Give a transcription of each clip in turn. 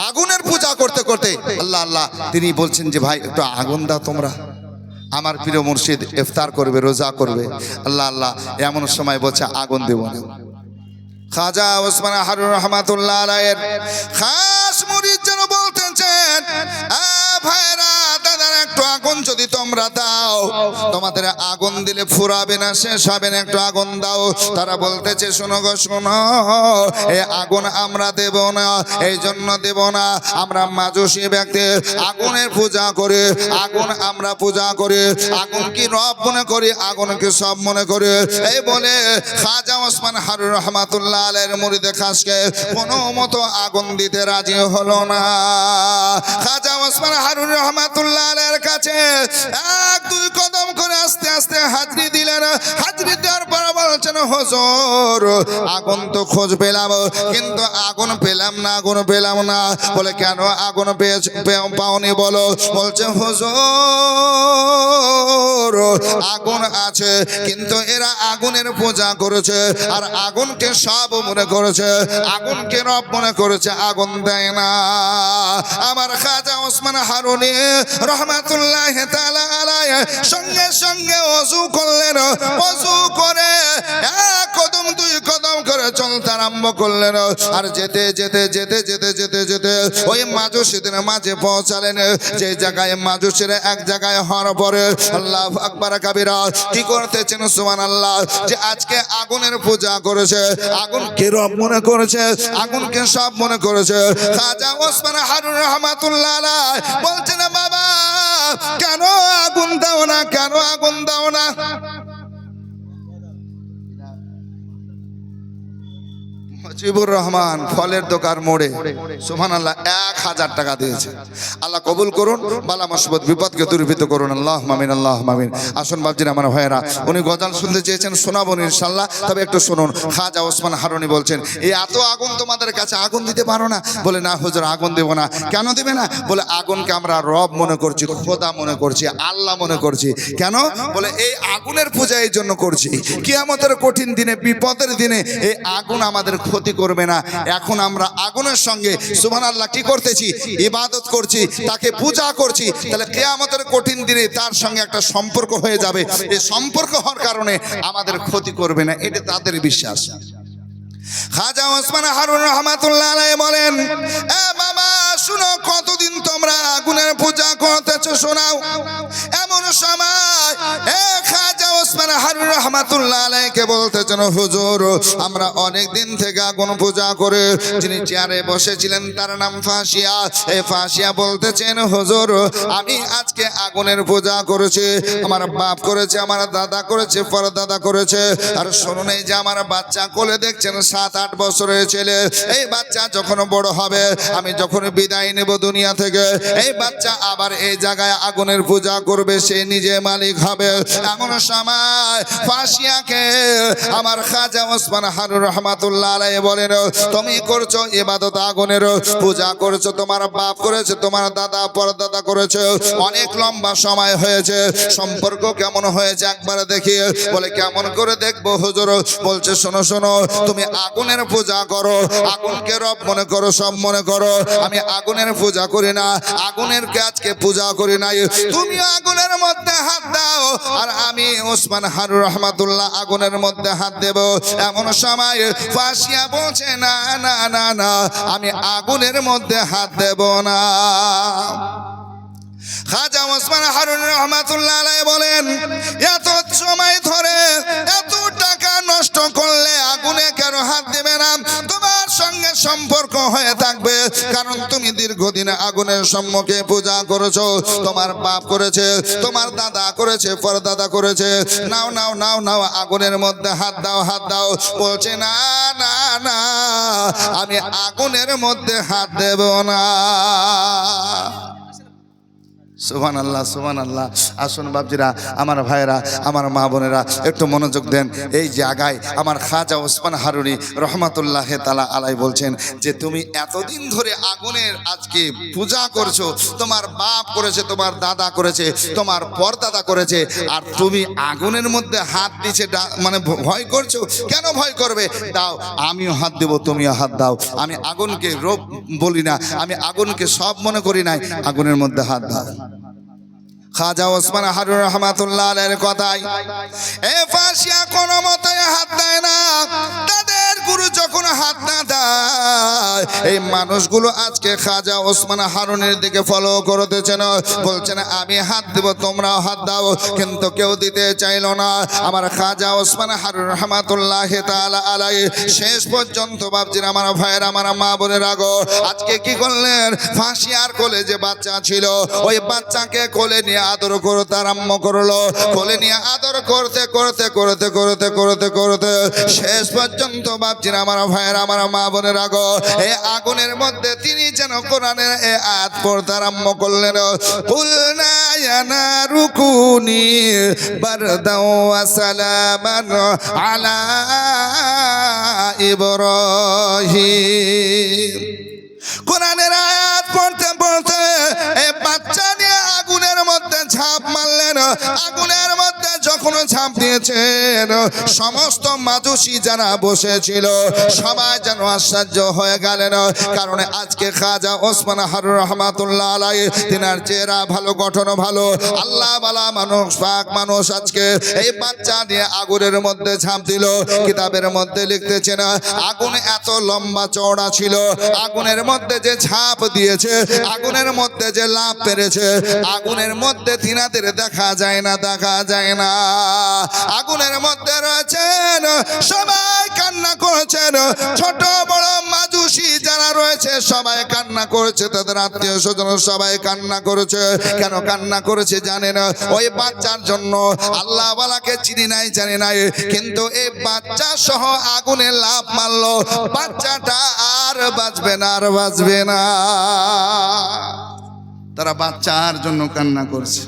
আগুনের পূজা করতে করতে আল্লাহ আল্লাহ তিনি বলছেন যে ভাই একটু আগুন দাও তোমরা। আমার প্রিয় মুর্শিদ ইফতার করবে, রোজা করবে, আল্লাহ আল্লাহ এমন সময় বলছে আগুন দেব না। খাজা ওসমান হারুন রহমাতুল্লাহ আলাইহির খাস মুরিদ যেন বলতেছেন, ভাইরা দাদারা একটু আগুন যদি তোমরা দাও, তোমাদের আগুন দিলে ফুরাবে না, শেষ হবে না, একটু আগুন দাও। তারা বলতেছে শোনো গো শোনো, এই আগুন আমরা দেব না, এই জন্য দেব না, আমরা মাজুসী ব্যক্তি আগুনের পূজা করি, আগুন আমরা পূজা করি, আগুন কি রব মনে করি, আগুনকে সব মনে করি। এই বলে খাজা ওসমান হারুন রহমাতুল্লাহ আলাইহির মুরিদে খাসকে কোনো মতো আগুন দিতে রাজি হলো না। খাজা ওসমান হারুন রহমাতুল্লাহ আলাইহির কাছে এক দুই কদম করে আস্তে আস্তে হাজরি দিলেন। হাজরি দেওয়ার পর বলছেন হুজুর আগুন তো খোঁজ পেলাম, কিন্তু আগুন পেলাম না, আগুন পেলাম না। বলে কেন আগুন পাওনি বলো? বলছে হুজুর আগুন আছে, কিন্তু এরা আগুনের পূজা করেছে আর আগুনকে সব মনে করেছে, আগুনকে রব মনে করেছে, আগুন দেয় না। আমার খাজা ওসমান হারুনি রহমাতুল্লাহ তাআলা আলাইহি সঙ্গে সঙ্গে ওযু করলেন, ওযু করে এক কদম দুই কদম করে চলতে আরম্ভ করলেন। আর যেতে যেতে যেতে যেতে যেতে যেতে ওই মাজুসীদের মাঝে পৌঁছালেন, যে জায়গায় মাজুসীরা এক জায়গায় হওয়ার পরে আল্লাহু আকবার কাবীরা কি করতেছেন সুবহানাল্লাহ, যে আজকে আগুনের পূজা করেছে, আগুনকে রব মনে করেছে, আগুনকে সব মনে করেছে। খাজা ওসমান হারুন রহমাতুল্লাহ আলাইহি বলছেন বাবা কেন আগুন দাও না, কেন আগুন দাও না? মুজিবুর রহমান ফলের দোকান মোড়ে সুবহানাল্লাহ 1000 টাকা দিয়েছে। আল্লাহ কবুল করুন, বালা মুসিবত বিপদকে দূরীভূত করুন, আল্লাহুম্মা আমিন, আল্লাহুম্মা আমিন। আসুন বাপজিরা আমার ভাইয়েরা, উনি গজল শুনতে চেয়েছেন, শোনাবো ইনশাআল্লাহ, তবে একটু শুনুন। খাজা ওসমান হারুনি বলছেন এই এত আগুন তোমাদের কাছে, আগুন দিতে পারো না? বলে না হুজুর আগুন দেব না। কেন দেবে না? বলে আগুনকে আমরা রব মনে করছি, খোদা মনে করছি, আল্লাহ মনে করছি। কেন? বলে এই আগুনের পূজা এই জন্য করছি, কিয়ামতের কঠিন দিনে, বিপদের দিনে এই আগুন আমাদের ক্ষতি করবে না। এখন আমরা আগুনের সঙ্গে সুবহানাল্লাহ কি করতেছি? ইবাদত করছি, তাকে পূজা করছি, তাহলে কিয়ামতের কঠিন দিনে তার সঙ্গে একটা সম্পর্ক হয়ে যাবে। এই সম্পর্ক হওয়ার কারণে আমাদের ক্ষতি করবে না, এটা তাদের বিশ্বাস। খাজা ওসমান হারুন রহমাতুল্লাহ আলাইহি বলেন এ বাবা শুনো, কতদিন তোমরা আগুনের পূজা করতেছো শোনাও। এমন সময় এ খাজা ওসমান হারুন রহমাতুল্লাহ আলাইহিকে বলতেছেন হুজুর আমরা অনেক দিন থেকে আগুন পূজা করে, যিনি চেয়ারে বসেছিলেন তার নাম ফাঁসিয়া। এই ফাঁসিয়া বলতেছেন হুজুর আমি আজকে আগুনের পূজা করেছি, আমার বাপ করেছে, আমার দাদা করেছে, পরদাদা করেছে। আর শুনুন এই যে আমার বাচ্চা কোলে দেখছেন 7-8 বছরের ছেলে, এই বাচ্চা যখন বড় হবে, আমি যখন বিদায় নেব দুনিয়া থেকে, এই বাচ্চা আবার এই জায়গায় আগুনের পূজা করবে, সে নিজে মালিক হবে। এমন সময় ফাঁসিয়াকে আমার খাজা ওসমান হারুন রহমাতুল্লাহ আলাইহি বলেন তুমি করছো ইবাদত, আগুনের পূজা করছো, তোমার বাপ করেছে, তোমার দাদা পরদাদা করেছে, অনেক লম্বা সময় হয়েছে, সম্পর্ক কেমন হয়েছে একবার দেখি। বলে কেমন করে দেখবো হুজুর? বলছে শোনো শোনো, তুমি আগুনের পূজা করো, আগুনকে রব মনে করো, সব মনে করো, আমি আগুনের পূজা করি না, আগুনের আজকে পূজা করি নাই। তুমি আগুনের মধ্যে হাত দাও আর আমি ওসমান হারুন রহমাতুল্লাহ আগুনের মধ্যে হাত দেব। এমন সময় ফাঁসিয়া বলছে না না না না, আমি আগুনের মধ্যে হাত দেব না। খাজা ওসমান হারুন রহমাতুল্লাহ আলাইহি বলেন এত সময় ধরে এত টাকা নষ্ট করলে আগুনে কেন হাত দেবে না? তোমার সঙ্গে সম্পর্ক হয়ে থাকবে, কারণ তুমি দীর্ঘদিন আগুনের সম্মুখে পূজা করেছো, তোমার বাপ করেছে, তোমার দাদা করেছে, পরদাদা করেছে। নাও নাও নাও নাও আগুনের মধ্যে হাত দাও, হাত দাও। বলছে না না না, আমি আগুনের মধ্যে হাত দেব না। সুবহানাল্লাহ সুবহানাল্লাহ। আসুন বাপজিরা, আমার ভাইরা, আমার মা বোনেরা, একটু মনোযোগ দেন। এই জায়গায় আমার খাজা ওসমান হারুনি রহমাতুল্লাহ তাআলা আলাই বলছেন যে তুমি এতদিন ধরে আগুনের আজকে পূজা করছো, তোমার বাপ করেছে, তোমার দাদা করেছে, তোমার পরদাদা করেছে, আর তুমি আগুনের মধ্যে হাত দিছে, মানে ভয় করছো। কেন ভয় করবে? দাও, আমিও হাত দেবো, তুমিও হাত দাও। আমি আগুনকে রূপ বলি না, আমি আগুনকে সব মনে করি নাই, আগুনের মধ্যে হাত দাও। খাজা ওসমান হারুন রহমাতুল্লাহ আলাইহির কথায় এ ফাঁসিয়া কোনো মতে হাত দেয় না। তাদের গুরু যখন হাত না দেয়, এই মানুষগুলো আজকে খাজা ওসমান হারুনের দিকে ফলো করতেছেন, বলছেন আমি হাত দেব, তোমরাও হাত দাও, কিন্তু কেউ দিতে চাইলো না। আমার খাজা ওসমান হারুন রহমাতুল্লাহ তাআলা আলাইহি শেষ পর্যন্ত বাপজির, আমার ভাইয়ের, আমার মা বোনের আগো, আজকে কি করলেন? ফাঁসিয়ার কোলে যে বাচ্চা ছিল, ওই বাচ্চাকে কোলে নিয়ে আদর করতে আরম্ভ করলো। কোলে নিয়ে আদর করতে করতে করতে করতে করতে করতে শেষ পর্যন্ত বাপজির, আমার ভাইয়ের, আমার মা বোনের আগো, এই আগুনের মধ্যে তিনি যেন কোরআনের এই আয়াত পড়তে আরম্ভ করলেন। কুলনা ইয়া নারু কুনি বারদাও ওয়া সালামান আলা ইব্রাহিম। কোরআনের আয়াত পড়তে পড়তে এই বাচ্চা নিয়ে আগুনের মধ্যে ঝাঁপ মারলেন। আগুনের মধ্যে যখন ঝাঁপ দিয়েছেন, সমস্ত মাজুসি যারা বসেছিল সবাই যেন আশ্চর্য হয়ে গেলেন। কারণ আজকে খাজা ওসমান হারুন রহমাতুল্লাহ আলাইহি, তিনার চেহারা ভালো, গঠন ভালো, আল্লাহ বালা মানুষ, পাক মানুষ, আজকে এই বাচ্চা নিয়ে আগুনের মধ্যে ঝাঁপ দিল। কিতাবের মধ্যে লিখতেছেন আগুন এত লম্বা চওড়া ছিল, আগুনের মধ্যে যে ঝাঁপ দিয়েছে, আগুনের মধ্যে যে লাভ পেরেছে, আগুনের মধ্যে তিনাদের দেখা যায় না, দেখা যায় না। আগুনের মধ্যে রয়েছেন, সবাই কান্না করেছেন, ছোট বড় মাজুসি যারা রয়েছে সবাই কান্না করেছে, তাদের আত্মীয় স্বজন সবাই কান্না করেছে। কেন কান্না করেছে জানেন? ওই বাচ্চার জন্য। আল্লাহ ওয়ালাকে চিনি নাই, জানি নাই, কিন্তু এই বাচ্চা সহ আগুনে লাভ মারলো, বাচ্চাটা আর বাঁচবে না, আর বাঁচবে না। তারা বাচ্চার জন্য কান্না করছে।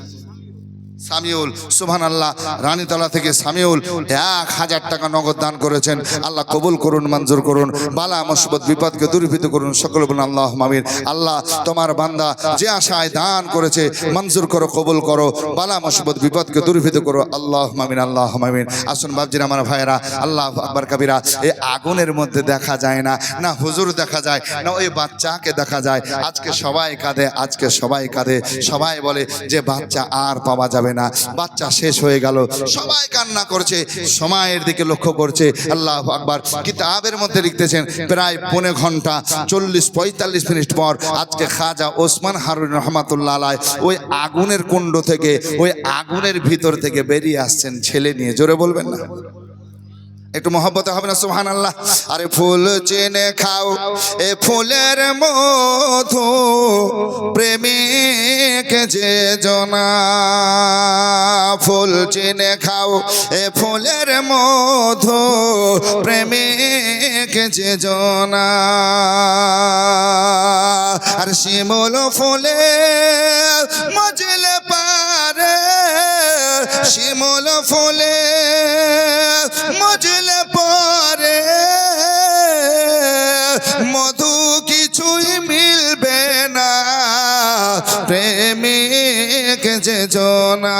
সামিউল, সুবহানাল্লাহ, রানীতলা থেকে সামিউল 1000 টাকা নগদ দান করেছেন। আল্লাহ কবুল করুন, মঞ্জুর করুন, বালা মুসিবত বিপদকে দূরীভূত করুন। সকলে বলুন আল্লাহুম্মা আমিন। আল্লাহ তোমার বান্দা যে আশায় দান করেছে মঞ্জুর করো, কবুল করো, বালা মুসিবত বিপদকে দূরীভূত করো। আল্লাহুম্মা আমিন, আল্লাহুম্মা আমিন। আসুন বাপজিরা, আমার ভাইয়েরা, আল্লাহু আকবার কাবীরা। এই আগুনের মধ্যে দেখা যায় না, না হুজুর দেখা যায়, না ওই বাচ্চাকে দেখা যায়। আজকে সবাই কাঁদে, আজকে সবাই কাঁদে, সবাই বলে যে বাচ্চা আর পাওয়া যাবে না, বাচ্চা শেষ হয়ে গেল, সবাই কান্না করছে, সময়ের দিকে লক্ষ্য করছে। আল্লাহু আকবার। কিতাবের মধ্যে লিখতেছেন প্রায় 1.5 ঘন্টা 40-45 মিনিট পর আজকে খাজা ওসমান হারুন রহমাতুল্লাহ আলাইহি ওই আগুনের কুণ্ড থেকে, ওই আগুনের ভিতর থেকে বেরিয়ে আসছেন ছেলে নিয়ে। জোরে বলবেন না? একটু মহব্বতে হবে না? সুবহানাল্লাহ। আরে ফুল চিনে খাও এ ফুলের মধু, প্রেমিক যে জনা। ফুল চিনে খাও এ ফুলের মধু, প্রেমিক যে জনা। আর শিমুল ফুলে মজলে পারে, শিমুল ফুলে মজলে পরে, মধু কিছুই মিলবে না, প্রেমিক যে জনা।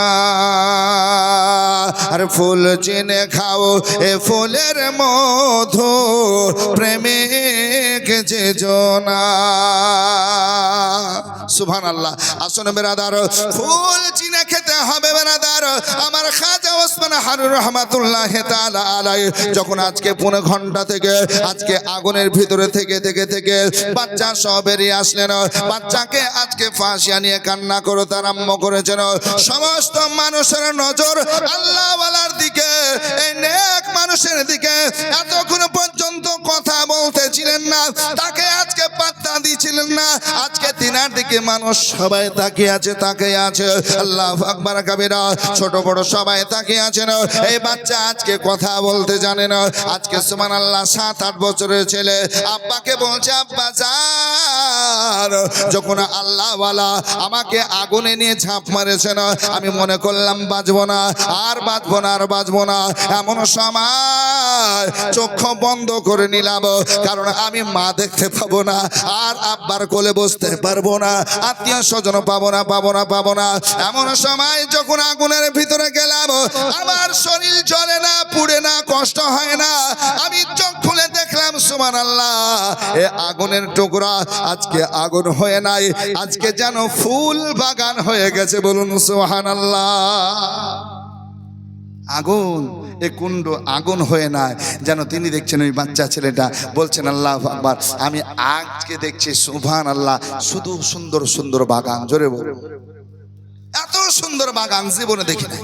আর ফুল চিনে খাও এ ফুলের মধু, প্রেমিক যে জনা। সুবহানাল্লাহ। আসুন বেরাদার, ফুল চিনে খেতে হবে বেরাদার। আমার খাজা ওসমান হারুন রহমাতুল্লাহ তাআলা আলাইহি যখন আজকে 1.5 ঘন্টা থেকে আজকে আগুনের ভিতরে থেকে থেকে থেকে বাচ্চা সব বেরিয়ে আসলেন, বাচ্চাকে আজকে ফাঁসিয়া নিয়ে কান্না করতে আরম্ভ করেছেন। সমস্ত মানুষের নজর আল্লাহ ওয়ালার দিকে, এই নেক মানুষের দিকে। এতক্ষণ পর্যন্ত কথা বলতেছিলেন না, তাকে আজকে পাত্তা দিয়েছিলেন না, আজকে তিনার দিকে মানুষ সবাই তাকিয়ে আছে, তাকিয়ে আছে। আল্লাহু আকবার কাবীরা, ছোট বড় সবাই তাকিয়ে আছেন। এই বাচ্চা আজকে কথা বলতে জানে না। আজকে সুবহানাল্লাহ 7-8 বছরের ছেলে আব্বাকে বলছে, আব্বা যান, যখন আল্লাহওয়ালা আমাকে আগুনে নিয়ে ঝাঁপ মারেছেন, আমি মনে করলাম বাঁচবো না, আর বাঁচবো না, আর বাঁচবো না। এমন সময় চক্ষু বন্ধ করে নিলাম, কারণ আমি মা দেখতে পাবো না, আর আব্বার কোলে বসতে পারবো না, আত্মীয় স্বজন পাবো না, পাবো না, পাবো না। এমন সময় যখন আগুনের ভিতরে গেলাম, আমার শরীর জ্বলে না, পুড়ে না, কষ্ট হয় না। আমি চোখ খুলে দেখলাম সুবহানাল্লাহ, এ আগুনের টুকরা আজকে আগুন হয়ে নাই, আজকে যেন ফুল বাগান হয়ে গেছে। বলুন সুবহানাল্লাহ। আগুন, এ কুণ্ড আগুন হয়ে না, যেন তিনি দেখছেন ওই বাচ্চা ছেলেটা বলছেন আল্লাহু আকবার, আমি আজকে দেখছি সুবহানাল্লাহ শুধু সুন্দর সুন্দর বাগান। জোরে বল, এত সুন্দর বাগান জীবনে দেখি নাই।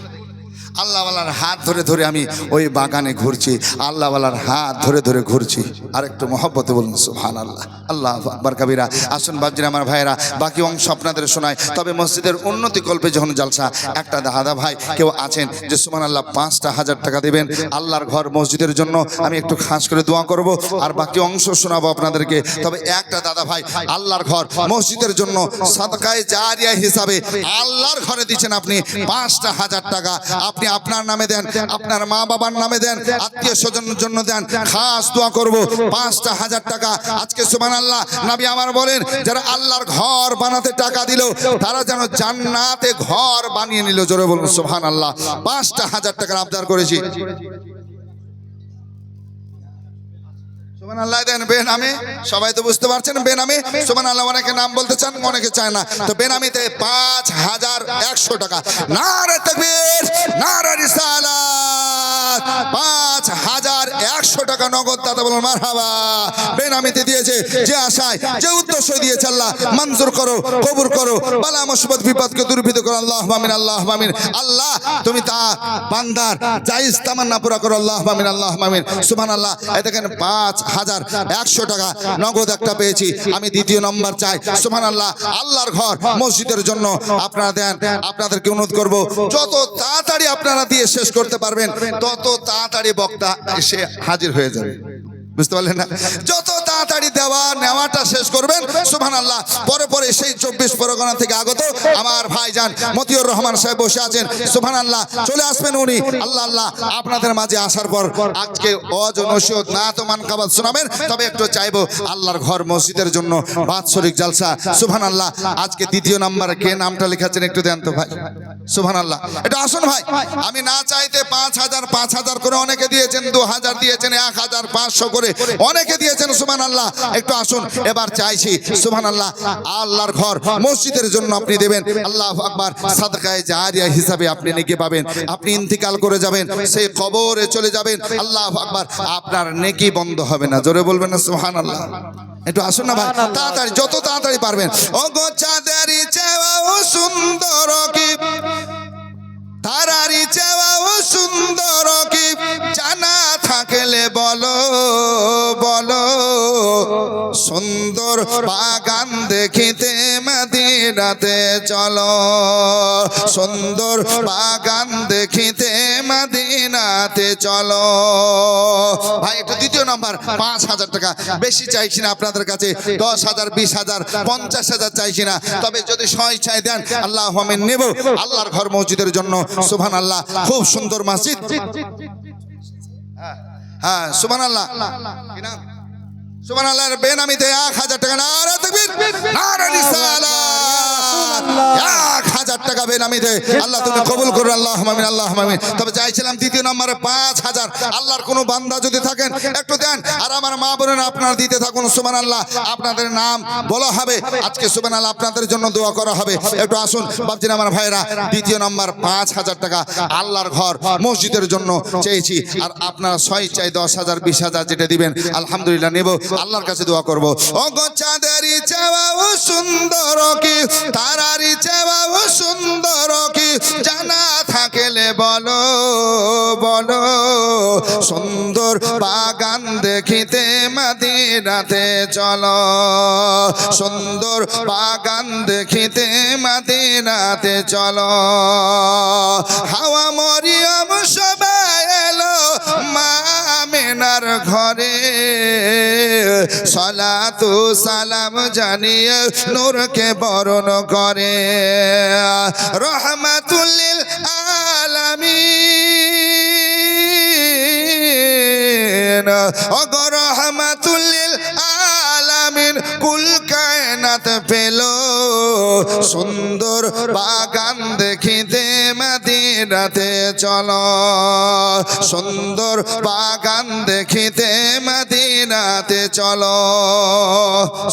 আল্লাহওয়ালার হাত ধরে ধরে আমি ওই বাগানে ঘুরছি, আল্লাহওয়ালার হাত ধরে ধরে ঘুরছি। আর একটু মহব্বতে বলুন সুবহানাল্লাহ। আল্লাহু আকবার কাবীরা। আসুন বাপজিরা, আমার ভাইয়েরা, বাকি অংশ আপনাদের শোনায়। তবে মসজিদের উন্নতি কল্পে যখন জালসা, একটা দাদা ভাই কেউ আছেন যে সুবহানাল্লাহ 5,000 টাকা দেবেন আল্লাহর ঘর মসজিদের জন্য, আমি একটু খাস করে দোয়া করব, আর বাকি অংশ শোনাবো আপনাদেরকে। তবে একটা দাদা ভাই আল্লাহর ঘর মসজিদের জন্য সাদকায়ে জারিয়া হিসাবে আল্লাহর ঘরে দিচ্ছেন আপনি 5,000 টাকা। আপনি আপনার নামে দেন, আপনার মা বাবার নামে দেন, আত্মীয় স্বজনের জন্য দেন, খাস দোয়া করব। 5,000 টাকা আজকে সুবহানাল্লাহ নবী আমার বলেন, যারা আল্লাহর ঘর বানাতে টাকা দিল, তারা যেন জান্নাতে ঘর বানিয়ে নিল। জোরে বলুন সুবহানাল্লাহ। 5,000 টাকার আবদার করেছি। সুবহানাল্লাহ দেন বেনামে, সবাই তো বুঝতে পারছেন বেনামে। সুবহানাল্লাহ, অনেকে নাম বলতে চান, অনেকে চায় না, তো বেনামিতে 5,100 টাকা। নারে তাকবীর, নারে রিসালাত। 5,100 টাকা নগদ দাতা বলুন মারহাবা। বেনামিতে দিয়েছে, যে আশায় যে উদ্দেশ্য দিয়েছে আল্লাহ মঞ্জুর করো, কবুল করো, বালা মুসিবত বিপদকে দূরীভূত করো। আল্লাহুম্মা আমিন, আল্লাহুম্মা আমিন। আল্লাহ তুমি তা বান্দার জায়েজ তামান্না পুরা করো। আল্লাহুম্মা আমিন, আল্লাহুম্মা আমিন। সুবহানাল্লাহ। এই দেখেন 5,100 টাকা নগদ একটা পেয়েছি। আমি দ্বিতীয় নম্বর চাই। সুবহানাল্লাহ। আল্লাহর ঘর মসজিদের জন্য আপনারা দেন। আপনাদেরকে অনুরোধ করব, যত তাড়াতাড়ি আপনারা দিয়ে শেষ করতে পারবেন, তত তাড়াতাড়ি বক্তা এসে হাজির হয়ে যাবে। বুঝতে পারলেন না? যত তাড়াতাড়ি দেওয়া নেওয়াটা শেষ করবেন সুবহানাল্লাহ। পরে পরে সেই 24 পরগনা থেকে আগত আমার ভাইজান মতিউর রহমান সাহেব বসে আছেন, সুবহানাল্লাহ চলে আসবেন উনি। আল্লাহ আল্লাহ আপনাদের মাঝে আসার পর আজকে ওয়াজ ও নসিহত নাত ও মানকাবাত শোনাবেন। তবে একটু চাইবো আল্লাহর ঘর মসজিদের জন্য বাৎসরিক জালসা। সুবহানাল্লাহ। আজকে দ্বিতীয় নম্বরে কে নামটা লিখাচ্ছেন একটু দেন তো ভাই। সুবহানাল্লাহ। এটা আসুন ভাই। আমি না চাইতে 5,000 করে অনেকে দিয়েছেন, 2,000 দিয়েছেন, 1,500 করে অনেকে দিয়েছেন। সুবহানাল্লাহ। একটু আসুন এবার চাইছি সুবহানাল্লাহ আল্লাহর ঘর মসজিদের জন্য আপনি দেবেন। আল্লাহু আকবার। সাদকায়ে জারিয়া হিসাবে আপনি নেকি পাবেন। আপনি ইন্তিকাল করে যাবেন, সেই কবরে চলে যাবেন। আল্লাহু আকবার। আপনার নেকি বন্ধ হবে না। জোরে বলবেন না সুবহানাল্লাহ। একটু আসুন না ভাই, তাড়াতাড়ি, যত তাড়াতাড়ি পারবেন। ও গো চাঁদেরই চেয়েও সুন্দর কি, তারারই চেয়েও সুন্দর কি, জানা থাকলে বলো বলো। সুন্দর বাগান দেখিতে মদিনাতে চলো, সুন্দর বাগান দেখিতে মদিনাতে চলো। ভাই একটু দ্বিতীয় নম্বর 5,000 টাকা। বেশি চাইছি না আপনাদের কাছে, 10,000, 20,000, 50,000 চাইছি না। তবে যদি স্বেচ্ছায় দেন আল্লাহুম্মা আমিন নেব। আল্লাহর ঘর মসজিদের জন্য সুবহানাল্লাহ। খুব সুন্দর মসজিদ। হ্যাঁ সুবহানাল্লাহ। কি নাম? সুবহানাল্লাহ। বেনামিতে 1,000 টাকা। নারে তাকবীর, নারে রিসালাত। 1,000 টাকা বেনামিতে। আল্লাহ তুমি কবুল করো। আল্লাহুম্মা আমিন, আল্লাহুম্মা আমিন। তবে চাইছিলাম দ্বিতীয় নম্বরে 5,000। আল্লাহর কোনো বান্দা যদি থাকেন একটু দেন। আর আমার মা বোনেরা আপনারা দিতে থাকুন। সুবহানাল্লাহ। আপনাদের নাম বলা হবে আজকে। সুবহানাল্লাহ। আপনাদের জন্য দোয়া করা হবে। একটু আসুন বাপজিরা, আমার ভাইরা। দ্বিতীয় নম্বর 5,000 টাকা আল্লাহর ঘর মসজিদের জন্য চেয়েছি। আর আপনারা স্বেচ্ছায় 10,000, 20,000 যেটা দিবেন আলহামদুলিল্লাহ নেব। আল্লাহর কাছে দোয়া করব। ও গো চাঁদেরই চেয়েও সুন্দর কি, তারারই চেয়েও সুন্দর কি, জানা থাকলে বলো বলো সুন্দর বাগান দেখিতে মদিনাতে চলো সুন্দর বাগান দেখিতে মদিনাতে চলো হাওয়া মরিয়ম সবাই এলো মা আমিনার ঘরে সালাতু সালাম জানিয়ে নূরকে বরণ করে রহমাতুল লিল আলামিন ওগো রহমাতুল লিল আলামিন কুল কায়নাত পেল সুন্দর বাগান দেখিতে মদিনাতে চলো সুন্দর বাগান দেখিতে মদিনাতে চলো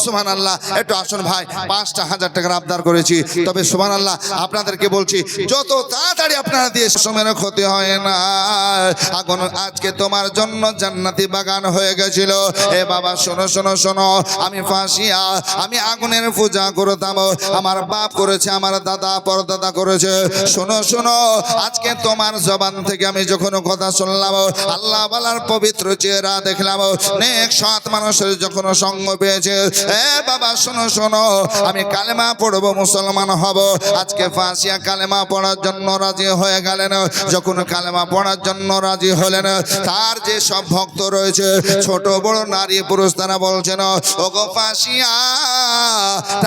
সুবহানাল্লাহ। একটু আসুন ভাই ৫,০০০ টাকার আবদার করেছি তবে সুবহানাল্লাহ আপনাদেরকে বলছি যত তাড়াতাড়ি আপনারা দিয়ে সময়ের ক্ষতি হয় না আগুন আজকে তোমার জন্য জান্নাতি বাগান হয়ে গেছিল এ বাবা শোনো শোনো শোনো আমি ফাঁসিয়া আমি আগুনের পূজা করতাম আমার বাপ করেছে আমার দাদা পরদাদা করেছে শোনো শোনো আজকে তোমার জবান থেকে আমি যখন কথা শুনলাম আল্লাহ ওয়ালার পবিত্র চেহারা দেখলাম নেক সৎ মানুষের যখন সঙ্গ পেয়েছে এ বাবা শোনো শোনো আমি কালেমা পড়বো মুসলমান হব আজকে ফাঁসিয়া কালেমা পড়ার জন্য রাজি হয়ে গেলেন যখন কালেমা পড়ার জন্য রাজি হলেন তার যে সব ভক্ত রয়েছে ছোট বড় নারী পুরুষ তারা বলছেন ওগো ফাঁসিয়া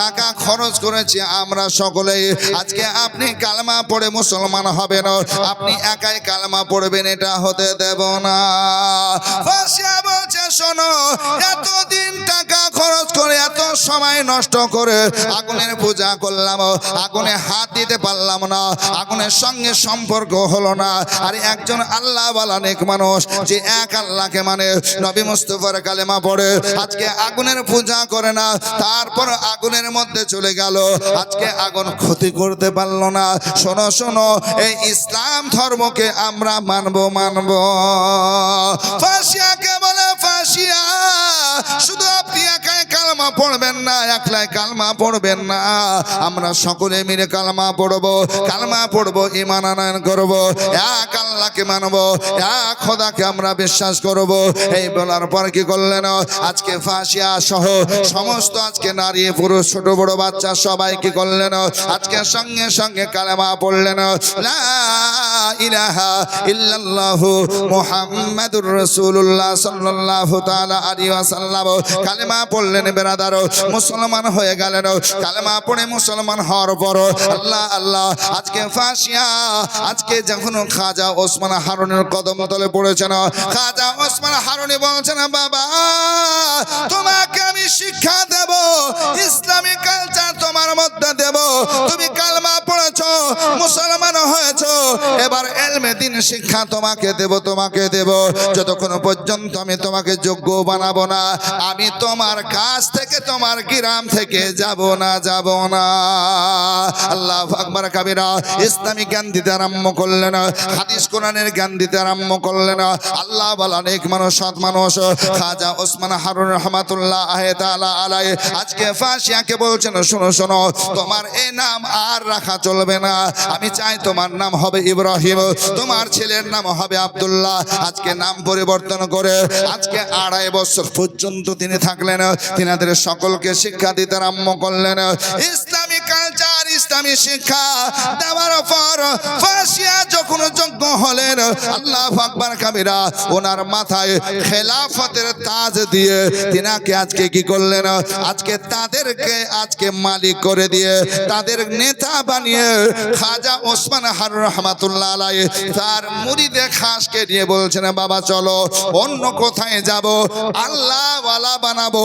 টাকা খরচ করেছি আমরা সকলেই আজকে আপনি কালেমা পড়ে মুসলমান হবেন আপনি একাই কালেমা পড়বেন এটা হতে দেব না ফাঁসিয়া বলছে শোনো এতদিন টাকা খরচ করে এত সময় নষ্ট করে আগুনের পূজা করলাম আগুনে হাত দিতে পারলাম না আগুনের সঙ্গে সম্পর্ক হলো না আর একজন আল্লাহ ওয়ালা নেক মানুষ যে এক আল্লাহকে মানে নবী মুস্তাফার কালেমা পড়ে আজকে আগুনের পূজা করে না তারপর আগুনের মধ্যে চলে গেল আজকে আগুন ক্ষতি করতে পারলো না শোনো শোনো এই ইসলাম ধর্মকে আমরা মানবো ফাঁসিয়াকে বলে ফাঁসিয়া শুধু আপনি একাই কালমা পড়বেন না একলাই কালমা পড়বেন না আমরা সকলে মিলে কালমা পড়বো ঈমান আনয়ন করব এক আল্লাহকে মানবো এক খোদাকে আমরা বিশ্বাস করব এই বলার পর কি করলেন আজকে ফাঁসিয়া সহ সমস্ত আজকে নারী পুরুষ ছোট বড় বাচ্চা সবাই কি করলেন আজকে সঙ্গে সঙ্গে কালেমা পড়লেন লা ইলাহা ইল্লাল্লাহু মুহাম্মাদুর রাসূলুল্লাহ সাল্লাল্লাহু তাআলা আলাইহি ওয়াসাল্লাম কালেমা পড়লেন বেরাদার মুসলমান হয়ে গেলেন কালেমা পড়ে মুসলমান হওয়ার পর আল্লাহ আল্লাহ আজকে ফাঁসিয়া আজকে যখন খাজা ওসমান হারুনের কদম তলে পড়েছেন খাজা ওসমান হারুনি বলছেন বাবা তোমাকে আমি শিক্ষা দেব ইসলামিক কালচার তোমার মধ্যে দেব তুমি কালেমা পড়েছো মুসলমান হয়েছো এবার ইলমে দ্বীন শিক্ষা তোমাকে দেব যতক্ষণ পর্যন্ত আমি তোমাকে যোগ্য বানাবো না আমি তোমার কাছ থেকে তোমার গ্রাম থেকে যাব না আল্লাহু আকবার কাবীরা ইসলামিক জ্ঞান দিতে আরম্ভ করলেন হাদিস কোরআনের জ্ঞান দিতে আরম্ভ করলেন আল্লাহ ওয়ালা নেক মানুষ সৎ মানুষ খাজা ওসমান হারুন রহমাতুল্লাহ তাআলা আলাইহি আজকে ফাঁসিয়াকে বলছেন শোনো শোনো তোমার এই নাম আর রাখা চলবে না আমি চাই তোমার নাম হবে ইব্রাহিম তোমার ছেলের নাম হবে আব্দুল্লাহ আজকে নাম পরিবর্তন করে আজকে 2.5 বছর পর্যন্ত তিনি থাকলেন তিনাদের সকলকে শিক্ষা দিতে আরম্ভ করলেন ইসলামিক কালচার ইসলামী শিক্ষা দেওয়ার পর ফাঁসিয়া যখন যোগ্য হলেন আল্লাহু আকবার কাবীরা ওনার মাথায় খেলাফতের তাজ দিয়ে তিনাকে আজকে কি করলেন আজকে তাদেরকে আজকে মালিক করে দিয়ে তাদের নেতা বানিয়ে খাজা ওসমান হারুন রহমাতুল্লাহ আলাইহি তার মুরিদে খাসকে নিয়ে বলছেন বাবা চলো অন্য কোথায় যাব আল্লাহ ওয়ালা বানাবো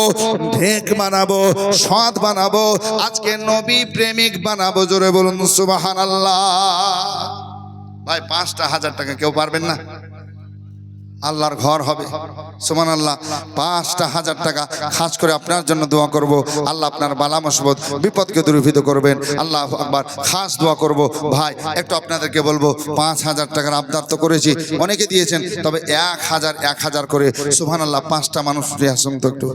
ঢেক বানাবো সৎ বানাবো আজকে নবী প্রেমিক বানাবো জোরে বলুন সুবহানাল্লাহ ভাই 5,000 টাকা কেউ পারবেন না আল্লাহর ঘর হবে সুবহানাল্লাহ 5,000 টাকা খাস করে আপনার জন্য দোয়া করব আল্লাহ আপনার বালা মুসিবত বিপদকে দূরীভূত করবেন আল্লাহু আকবার খাস দোয়া করব ভাই একটু আপনাদেরকে বলবো 5,000 টাকার আবদার তো করেছি অনেকে দিয়েছেন তবে 1,000 করে সুবহানাল্লাহ 5টা মানুষ আসুন তো একটু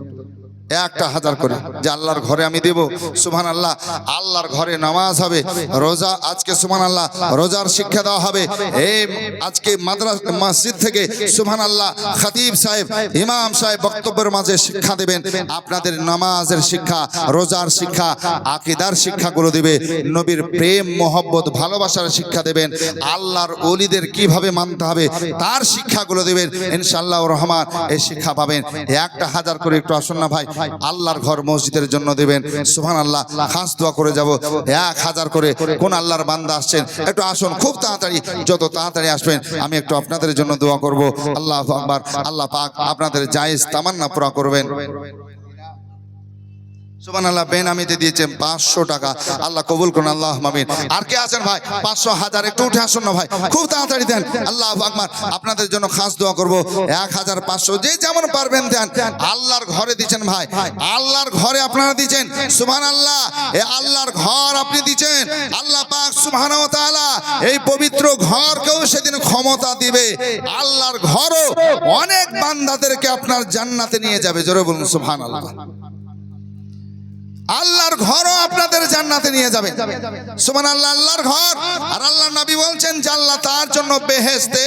একটা হাজার করে যে আল্লাহর ঘরে আমি দেব। সুবহানাল্লাহ। আল্লাহর ঘরে নামাজ হবে, রোজা আজকে সুবহানাল্লাহ রোজার শিক্ষা দেওয়া হবে। এই আজকে মাদ্রাসা মসজিদ থেকে সুবহানাল্লাহ খতিব সাহেব ইমাম সাহেব বক্তব্যের মাঝে শিক্ষা দেবেন। আপনাদের নামাজের শিক্ষা, রোজার শিক্ষা, আকীদার শিক্ষাগুলো দিবে, নবীর প্রেম মোহব্বত ভালোবাসার শিক্ষা দেবেন, আল্লাহর ওলিদের কিভাবে মানতে হবে তার শিক্ষাগুলো দেবেন। ইনশাআল্লাহ রহমান এই শিক্ষা পাবেন। একটা হাজার করে একটু আসুন না ভাই, আল্লাহর ঘর মসজিদের জন্য দেবেন। সুবহানাল্লাহ। খাস দোয়া করে যাব 1000 করে। কোন আল্লাহর বান্দা আসছেন একটু আসুন খুব তাড়াতাড়ি, যত তাড়াতাড়ি আসবেন আমি একটু আপনাদের জন্য দোয়া করব। আল্লাহু আকবার। আল্লাহ পাক আপনাদের জায়েজ তামান্না পুরা করবেন। সুবহানাল্লাহ। বেনামিতে দিয়েছেন 500 টাকা, আল্লাহ কবুল করুন। আল্লাহুম্মা আমিন। আর কে আছেন ভাই 500 1000 একটু উঠে আসুন না ভাই, খুব তাড়াতাড়ি দেন। আল্লাহু আকবার। আপনাদের জন্য খাস দোয়া করব। 1500 যে যেমন পারবেন দেন। আল্লাহর ঘরে দিয়েছেন ভাই, আল্লাহর ঘরে আপনারা দিয়েছেন। সুবহানাল্লাহ। এই আল্লাহর ঘর আপনি দিয়েছেন, আল্লাহ পাক সুবহানাহু ওয়া তাআলা এই পবিত্র ঘরকেও সেদিন ক্ষমতা দিবে। আল্লাহর ঘরও অনেক বান্দাদেরকে আপনার জান্নাতে নিয়ে যাবে। জোরে বলুন সুবহানাল্লাহ। আল্লাহর ঘরও আপনাদের জান্নাতে নিয়ে যাবে। সুবহানাল্লাহ। আল্লাহর ঘর। আর আল্লাহর নবী বলছেন যে আল্লাহ তার জন্য বেহেশতে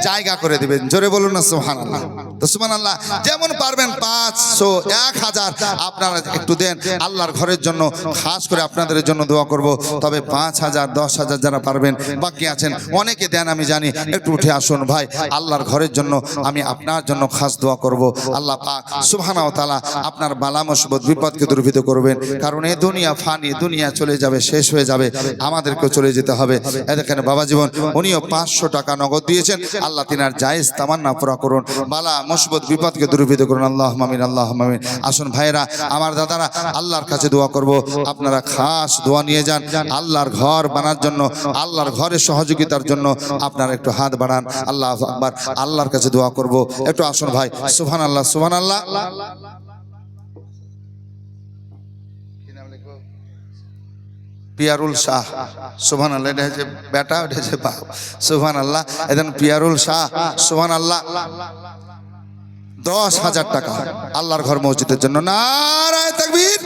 জায়গা করে দিবেন। জোরে বলুন না সুবহানাল্লাহ। তো সুবহানাল্লাহ। যেমন পারবেন 500 1000 আপনারা একটু দেন আল্লাহর ঘরের জন্য। খাস করে আপনাদের জন্য দোয়া করব। তবে 5000 10000 যারা পারবেন, বাকি আছেন অনেকে দেন আমি জানি, একটু উঠে আসুন ভাই। আল্লাহর ঘরের জন্য আমি আপনার জন্য খাস দোয়া করব। আল্লাহ পাক সুবহানাহু ওয়া তাআলা আপনার বালা মুসিবত বিপদকে দূরীভূত করবেন। কারণ এই দুনিয়া ফানি, দুনিয়া চলে যাবে, শেষ হয়ে যাবে, আমাদেরকেও চলে যেতে হবে। দেখেন বাবা জীবন উনিও 500 টাকা নগদ দিয়েছেন। আল্লাহ তিনার জায়েজ তামান্না পুরা করুন, বালা মুসিবত বিপদকে দূরীভূত করুন। আল্লাহুম্মা আমিন, আল্লাহুম্মা আমিন। আসুন ভাইরা আমার দাদারা, আল্লাহর কাছে দোয়া করব। আপনারা খাস দোয়া নিয়ে যান আল্লাহর ঘর বানার জন্য, আল্লাহর ঘরে সহযোগিতার জন্য। আপনারা একটু হাত বাড়ান। আল্লাহু আকবার। আল্লাহর কাছে দোয়া করব। একটু আসুন ভাই। সুবহানাল্লাহ সুবহানাল্লাহ। পিয়ারুল শাহ। সুবহানাল্লাহ। এটা হচ্ছে বেটা, এটা হচ্ছে বাপ। সুবহানাল্লাহ। এদেন পিয়ারুল শাহ। সুবহানাল্লাহ। 10,000 টাকা আল্লাহর ঘর মসজিদের জন্য। নারায়ে তাকবীর,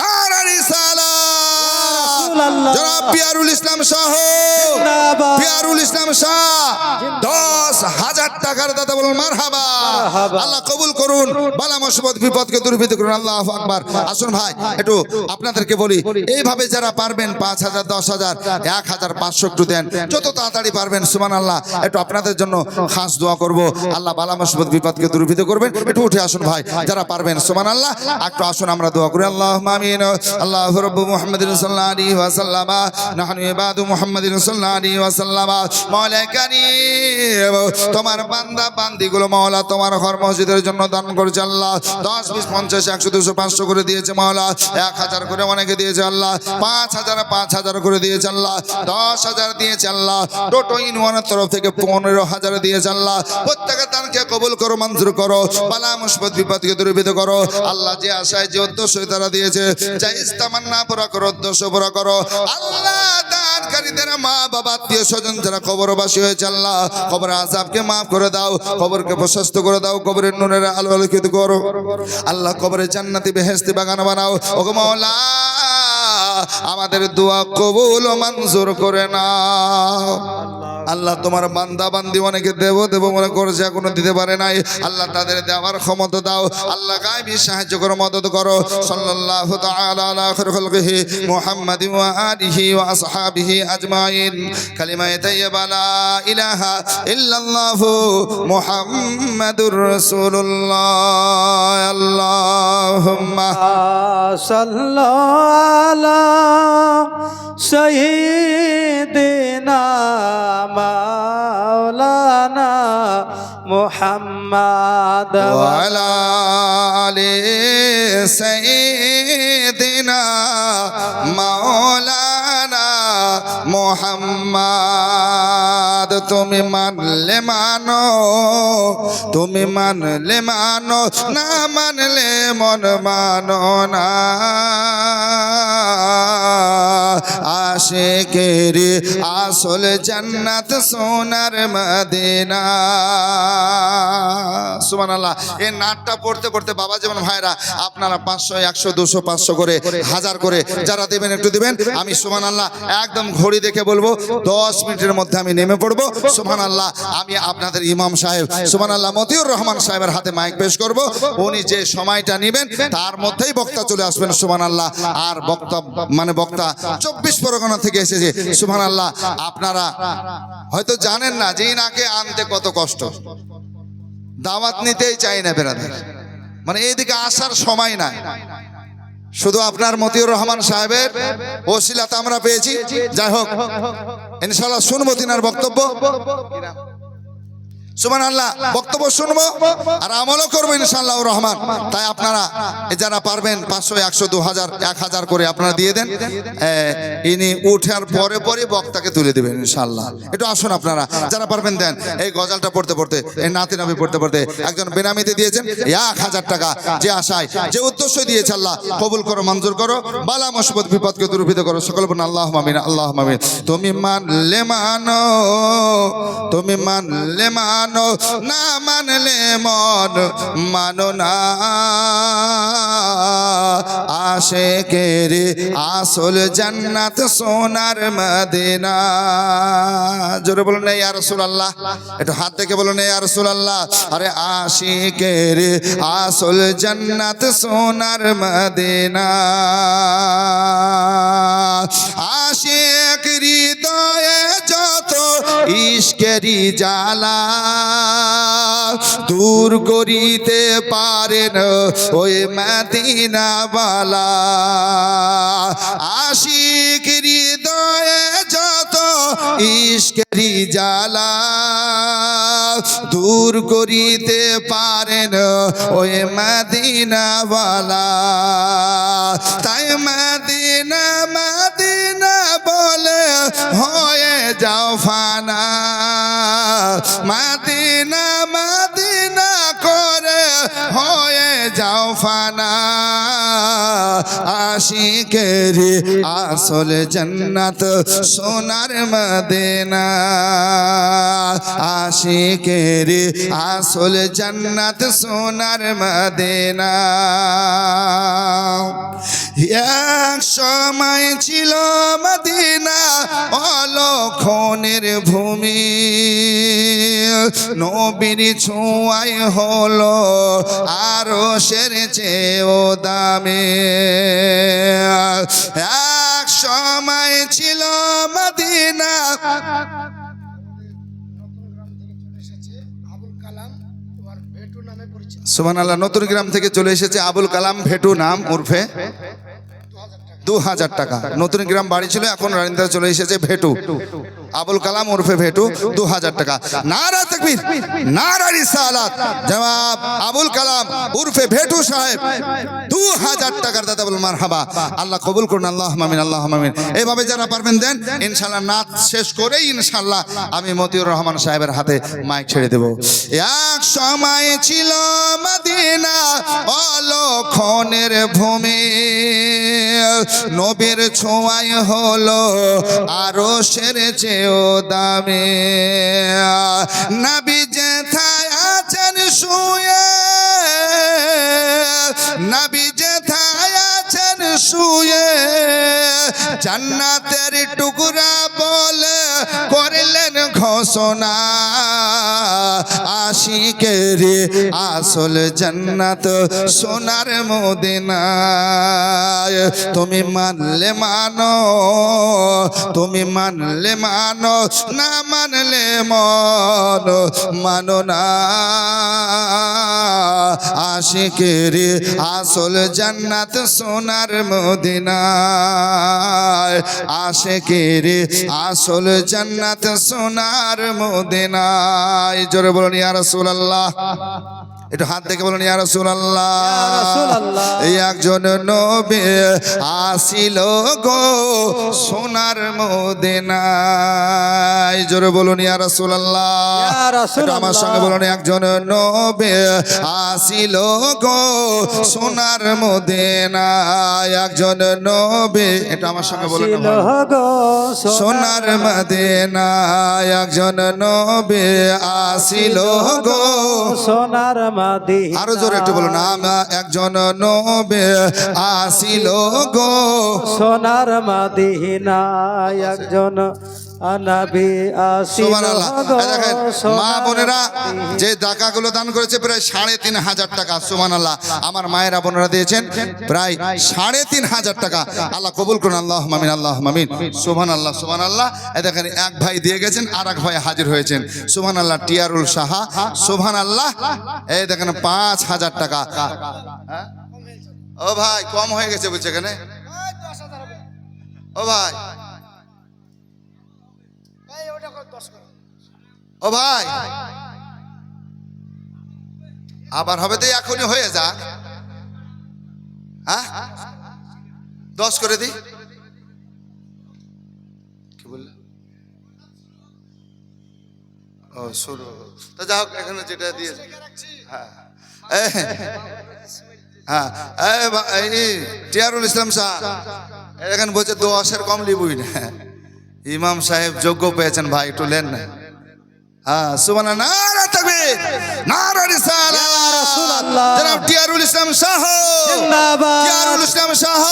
নারায়ে রিসালাত। জনাব পিয়ারুল ইসলাম শাহ, পিয়ারুল ইসলাম শাহ 10,000 টাকার দাতা বলুন মারহাবা। আল্লাহ কবুল করুন, বালা মুসিবত বিপদকে দূরীভূত করুন। আল্লাহু আকবার। আসুন ভাই একটু আপনাদেরকে বলি, এইভাবে যারা পারবেন 5000 10000 1500 একটু দেন, যত তাড়াতাড়ি পারবেন। সুবহানাল্লাহ। একটু আপনাদের জন্য খাস দোয়া করব। আল্লাহ বালা মুসিবত বিপদকে দূরীভূত করবেন। একটু উঠে আসুন ভাই যারা পারবেন। সুবহানাল্লাহ। একটু আসুন আমরা দোয়া করি। আল্লাহুম্মা আমিন। আল্লাহু রাব্বু মুহাম্মাদিন সাল্লাল্লাহু আলাইহি ওয়া সাল্লাম, নাহনু ইবাদু মুহাম্মাদিন সাল্লাল্লাহু আলাইহি ওয়া সাল্লাম। মাওলা কারীম, তোমার বান্দা বান্দিগুলো মাওলা তোমার ঘর মসজিদের জন্য দান করেছে আল্লাহ। 10 20 50 100 200 500 করে দিয়েছে মাওলা। 1000 করে অনেকে দিয়েছে আল্লাহ। 5000 করে দিয়েছে আল্লাহ। 10,000 দিয়েছে আল্লাহ। টোটো ইউনিয়নের তরফ থেকে 15,000 দিয়েছে আল্লাহ। প্রত্যেকের দানকে কবুল করো, মঞ্জুর করো, বালা মুসিবত বিপদকে দূরীভূত করো। আল্লাহ যে আশায় যে উদ্দেশ্যে তারা দিয়েছে, জায়েজ তামান্না পুরা করো, উদ্দেশ্য পুরা করো। আল্লাহ দানকারীদের মা বাবা আত্মীয় স্বজন যারা কবরবাসী হয়েছে আল্লাহ, কবরের আযাবকে মাফ করে দাও, কবরকে প্রশস্ত করে দাও, কবরের নূরের আলো আলোকিত করো আল্লাহ। কবরে জান্নাতি বেহেশতি বাগান বানাও। ওগো মাওলা আমাদের দোয়া কবুল ও মঞ্জুর করে নাও। আল্লাহ তোমার বান্দা বান্দি অনেকে দেব দেব মনে করছে, এখনো দিতে পারে নাই। আল্লাহ তাদের দেওয়ার ক্ষমতা দাও। আল্লাহ গায়বী সাহায্য করো, মদদ করো। সাল্লাল্লাহু তাআলা আলা খায়রি খালকিহি মুহাম্মাদিন ওয়া আলিহি ওয়া আসহাবিহি আজমাইন। কালিমায়ে তাইয়্যিবা লা ইলাহা ইল্লাল্লাহু মুহাম্মাদুর রাসূলুল্লাহ। আল্লাহুম্মা সাল্লাল্লাহু আলা সাইয়্যিদিনা মাওলানা মুহাম্মাদ ওয়া আলা আলি সাইয়্যিদিনা মাওলানা মুহাম্মাদ। তুমি মানলে মানো, তুমি মানলে মানো, না মানলে মন মানো না। আশিকের আসল জান্নাত সোনার মদিনা। সুবহানাল্লাহ। এই নাটটা পড়তে পড়তে বাবা যেমন ভাইরা আপনারা 500 100 200 500 করে 1000 করে যারা দেবেন একটু দিবেন। আমি সুবহানাল্লাহ একদম ঘড়ি দেখে বলবো 10 মিনিটের মধ্যে আমি নেমে পড়বো। সুবহানাল্লাহ। আমি আপনাদের ইমাম সাহেব সুবহানাল্লাহ মতিউর রহমান সাহেবের হাতে মাইক পেশ করব। উনি যে সময়টা নেবেন তার মধ্যেই বক্তা চলে আসবেন। সুবহানাল্লাহ। আর বক্তা মানে বক্তা 24 পরগনা থেকে এসেছে। সুবহানাল্লাহ। আপনারা হয়তো জানেন না যে ইনাকে আনতে কত কষ্ট, দাওয়াত নিতেই চাই না বেরাদার, মানে এইদিকে আসার সময় নাই। শুধু আপনার মতিউর রহমান সাহেবের ওসিলাতে আমরা পেয়েছি। যাই হোক ইনশাআল্লাহ শুনবো তিনার বক্তব্য। সুবহানাল্লাহ। বক্তব্য শুনবো আর আমলও করবো ইনশাআল্লাহ রহমান। তাই আপনারা যারা পারবেন 500 100 2000 1000 করে আপনারা দিয়ে দেন। ইনি উঠার পরে পরে বক্তাকে তুলে দেবেন ইনশাআল্লাহ। একটু আসুন আপনারা যারা পারবেন দেন। এই গজলটা পড়তে পড়তে এই নাতি নাবি পড়তে পড়তে একজন বেনামিতে দিয়েছেন 1000 টাকা। যে আশায় যে উদ্দেশ্য দিয়েছে আল্লাহ কবুল করো, মঞ্জুর করো, বালা মুসিবত বিপদকে দূরীভূত করো। সকল বলুন আল্লাহুম্মা আমিন, আল্লাহুম্মা আমিন। তুমি মানলে মানো, তুমি মানলে মানো, না মানলে মন মানো না। আশিকের আসল জান্নাত সোনার মদিনা। জোরে বলুন না ইয়া রাসূলুল্লাহ। একটু হাত দেখে বলুন ইয়া রাসূলুল্লাহ। আরে আশিকের আসল জান্নাত সোনার মদিনা। আশিক হৃদয়ে যত ইশকেরি জ্বালা দূর করিতে পারেন ওই মদিনা বালা। আশিক হৃদয়ে যত ইশকেরি জ্বালা দূর করিতে পারেন ওই মদিনা বালা। তাই মদিনা মদিনা বলে হয়ে যাও ফানা, মদিনা মদিনা করে হয়ে যাও ফানা। আশিকের আসল জান্নাত সোনার মদিনা। আশিকের আসল জান্নাত সোনার মদিনা। এক সময় ছিল মদিনা অলক্ষণের ভূমি, নবীর ছোঁয়ায় হলো আরশের চেয়েও দামি। এক সময় ছিল মদিনা সুবহানাল্লাহ। নতুন গ্রাম থেকে চলে এসেছে আবুল কালাম ভেটু নাম উর্ফে 2000 টাকা। নতুন গ্রাম বাড়ি ছিল, এখন রানিন্দা চলে এসেছে ভেটু। আবুল কালাম উর্ফে ভেটু 2000 টাকা। নারা তাকবীর, নারা রিসালাত। জনাব আবুল কালাম উর্ফে ভেটু সাহেব 2000 টাকার দাদা বলুন মারহাবা। আল্লাহ কবুল করুন, আল্লাহুম্মা আমিন, আল্লাহুম্মা আমিন। এইভাবে যারা পারবেন দেন ইনশাআল্লাহ। নাচ শেষ করেই ইনশাআল্লাহ আমি মতিউর রহমান সাহেবের হাতে মাইক ছেড়ে দেব। এক সময় ছিল মদিনা অলক্ষণের ভূমি, নবীর ছোঁয়ায় হলো আরশের চেয়েও দামি। নবী যেথায় আছেন শুয়ে, নবী যেথায় আছেন শুয়ে, জান্নাতের টুকরা বলে করলেন ঘোষণা। আশিকের আসল জান্নাত সোনার মদিনা। তুমি মানলে মানো, তুমি মানলে মানো, না মানলে মন মানো না। আশিকের আসল জান্নাত সোনার মদিনা। আশিকের আসল জান্নাত সোনার মদিনা। জোরে বলুন ইয়া রাসূলুল্লাহ। একটু হাত দেখে বলুন ইয়া রাসূলুল্লাহ। ইয়া রাসূলুল্লাহ। এই একজন নবী আসিল গো সোনার মদিনায়, জোরে বলুন ইয়া রাসূলুল্লাহ। ইয়া রাসূলুল্লাহ। একটু আমার সঙ্গে বলুন একজন নবী আসিল গো সোনার মদিনায়, একজন নবী, এটা আমার সঙ্গে বলুন না ছিল ভাই। গো সোনার মদিনায় একজন নবী আসিল গো। সোনার মাদিনা। আরো জোরে একটু বলুন, একজন নবী আসিল গো। সোনার মাদিনা একজন নবী আসিল সুবহানাল্লাহ। গো এই দেখেন মা সোনার বোনেরা মাদিনা। যে টাকাগুলো দান করেছে প্রায় 3,500 টাকা। সুবহানাল্লাহ। আমার মায়েরা বোনেরা দিয়েছেন প্রায় 3,500 টাকা। আল্লাহ কবুল করুন, আল্লাহুম্মা আমিন, আল্লাহুম্মা আমিন। সুবহানাল্লাহ, সুবহানাল্লাহ। এই দেখেন এক ভাই দিয়ে গেছেন, আর এক ভাই হাজির হয়েছেন। সুবহানাল্লাহ। টিয়ারুল সাহা, সুবহানাল্লাহ। এই দেখেন 5,000 টাকা। হ্যাঁ? ও ভাই কম হয়ে গেছে বলছে এখানে। ও ভাই, ও ভাই, আবার হবে তো এখনই হয়ে যাক। হ্যাঁ 10 করে দি। কি বললে? ও শুরু তো যাই হোক, এখানে যেটা দিয়ে হ্যাঁ হ্যাঁ এই টিয়ারুল ইসলাম শাহ এখানে বলছে 10-এর কম লিবুই না। ইমাম সাহেব যোগ্য পেয়েছেন ভাই, একটু লেন না। হ্যাঁ সুবহানাল্লাহ, নারা তাকবীর, নারা রিসালাত। রাসূলুল্লাহ। জনাব টিয়ারুল ইসলাম শাহ, জিন্দাবাদ। টিয়ারুল ইসলাম শাহ,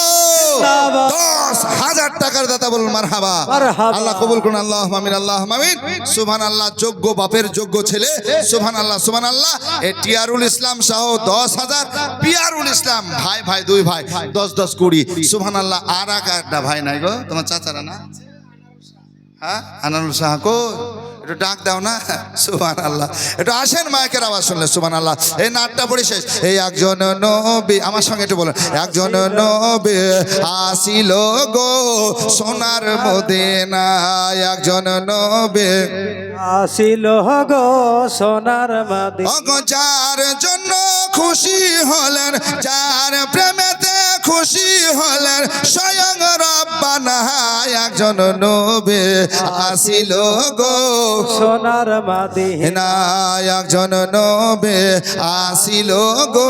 জিন্দাবাদ। 10,000 টাকার দাতা বলুন মারহাবা। মারহাবা। আল্লাহ কবুল করুন, আল্লাহুম্মা আমিন, আল্লাহুম্মা আমিন। সুবহানাল্লাহ। যোগ্য বাপের যোগ্য ছেলে। সুবহানাল্লাহ, সুবহানাল্লাহ। এই টিয়ারুল ইসলাম শাহ 10,000, পিয়ারুল ইসলাম ভাই ভাই 2 ভাই 10-10 20। সুবহানাল্লাহ। আর একটা ভাই নাই গো তোমার চাচারা না? হ্যাঁ আনারুল শাহ কো একটু ডাক দাও না। সুবহানাল্লাহ। একটু আসেন মাইকের আওয়াজ শুনলে। সুবহানাল্লাহ। এই নাটটা পড়ি শেষ। এই একজন নবী, আমার সঙ্গে একটু বলেন, একজন নবী আসিল গো সোনার মদিনায়, একজন নবী আসিল গো সোনার মাদিনা। ওগো যার জন্য খুশি হলেন, যার প্রেমেতে খুশি হলেন স্বয়ং রব্বানা, একজন নবী আসিল গো সোনার মাদিনা। না, একজন নবী আসিল গো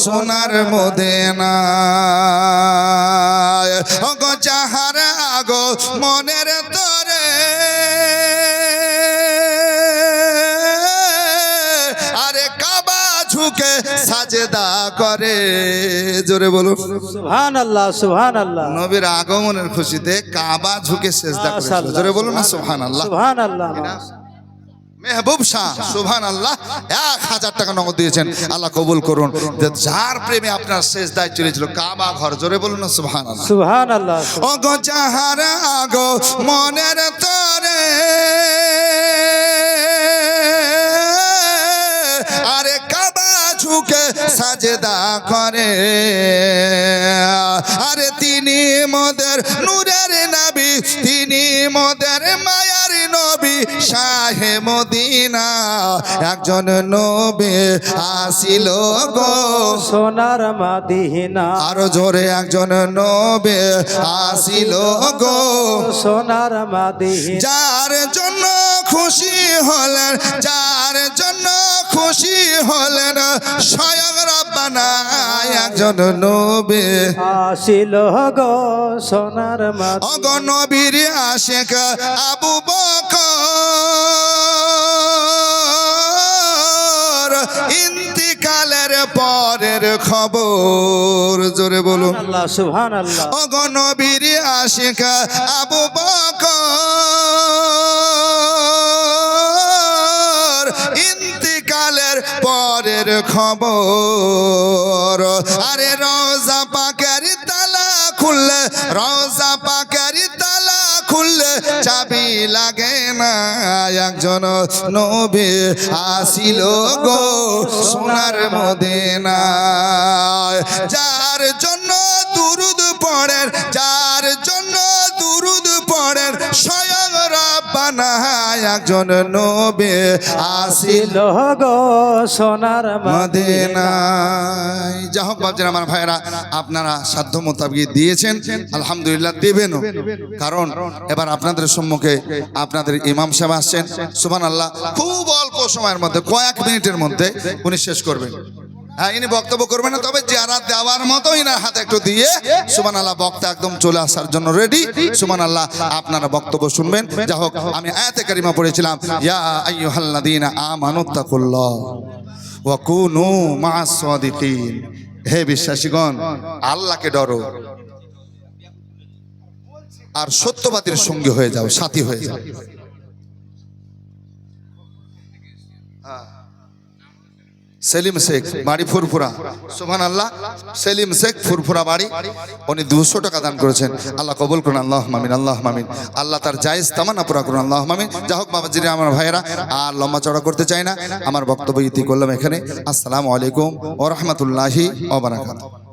সোনার মদিনায়। ওগো যাহার আগো মনের তরে আরে কাবা ঝুঁকে সাজদা করে, জোরে বলুন। সুবহানাল্লাহ, সুবহানাল্লাহ। নবীর আগমনের খুশিতে কাবা ঝুঁকে সেজদা করেছিল, জোরে বলুন না সুবহানাল্লাহ। সুবহানাল্লাহ। মেহবুব শাহ সুবহানাল্লাহ 1,000 টাকা নগদ দিয়েছেন। আল্লাহ কবুল করুন। যার প্রেমে আপনার সেজদায় চলেছিল কাবা ঘর, জোরে বলুন না সুবহানাল্লাহ। সুবহানাল্লাহ। ওগো যাহার আগো মনের তরে আরে কাবা ঝুঁকে সাজদা করে, আরে তিনি মোদের নূরের নবী, তিনি মোদের মায়ার নবী, শাহে মদিনা, একজন নবী আসিল গো সোনার মাদিনা। আরো জোরে, একজন নবী আসিল গো সোনার মাদিনা। যার জন্য খুশি হলেন, যার জন্য খুশি হলেন স্বয়ং রব্বানা, একজন নবী আসিল গো সোনার মাদিনা। ওগো নবীর আশিক আবু বকর ইন্তিকালের পরের খবর, জোরে বলুন। আল্লাহ সুবহানাল্লাহ। ওগো নবীর আশিক আবু বকর ইন্তিকালের পরের খবর, আরে রওজা পাকের তালা খুললে, রওজা পাকের তালা খুললে চাবি লাগে না, একজন নবী আসিল গো সোনার মদিনায়। যার জন্য দুরুদ পড়েন, যার জন্য দুরুদ পড়েন স্বয়ং রব্বানা, একজন নবী আসিল ছিল গো সোনার মদিনা মদিনায়। যা হোক বাপজির আমার ভাইরা, আপনারা সাধ্য মোতাবেক দিয়েছেন, আলহামদুলিল্লাহ দেবেনও, কারণ এবার আপনাদের সম্মুখে আপনাদের ইমাম সাহেব আসছেন। সুবহানাল্লাহ, খুব অল্প সময়ের মধ্যে, কয়েক মিনিটের মধ্যে উনি শেষ করবেন। হ্যাঁ, ইনি বক্তব্য করবেন না, তবে যারা দেওয়ার মতো ইনার হাতে একটু দিয়ে সুবহানাল্লাহ, বক্তা একদম চলে আসার জন্য রেডি। সুবহানাল্লাহ, আপনারা বক্তব্য শুনবেন। যা হোক, আমি আয়াতে কারিমা পড়েছিলাম, ইয়া আইয়ুহাল্লাযীনা আমানুত্তাকুল্লাহ ওয়া কুনু মা'আস সাদিকিন। হে বিশ্বাসীগণ, আল্লাহকে ডরো আর সত্যবাদীর সঙ্গী হয়ে যাও, সাথী হয়ে যাও। সেলিম শেখ, বাড়ি ফুরফুরা। সুবহানাল্লাহ, সেলিম শেখ, ফুরফুরা বাড়ি। উনি 200 টাকা দান করেছেন। আল্লাহ কবুল করুন, আল্লাহ মামিন, আল্লাহ মামিন। আল্লাহ তার জায়েজ তামান্না পুরা করুন, আল্লাহ মামিন। যা হোক বাবাজিরা, আমার ভাইয়েরা, আর লম্বা চড়া করতে চাই না, আমার বক্তব্য ইতি করলাম এখানে। আসসালামু আলাইকুম ওয়া রাহমাতুল্লাহি ওয়া বারাকাতুহু।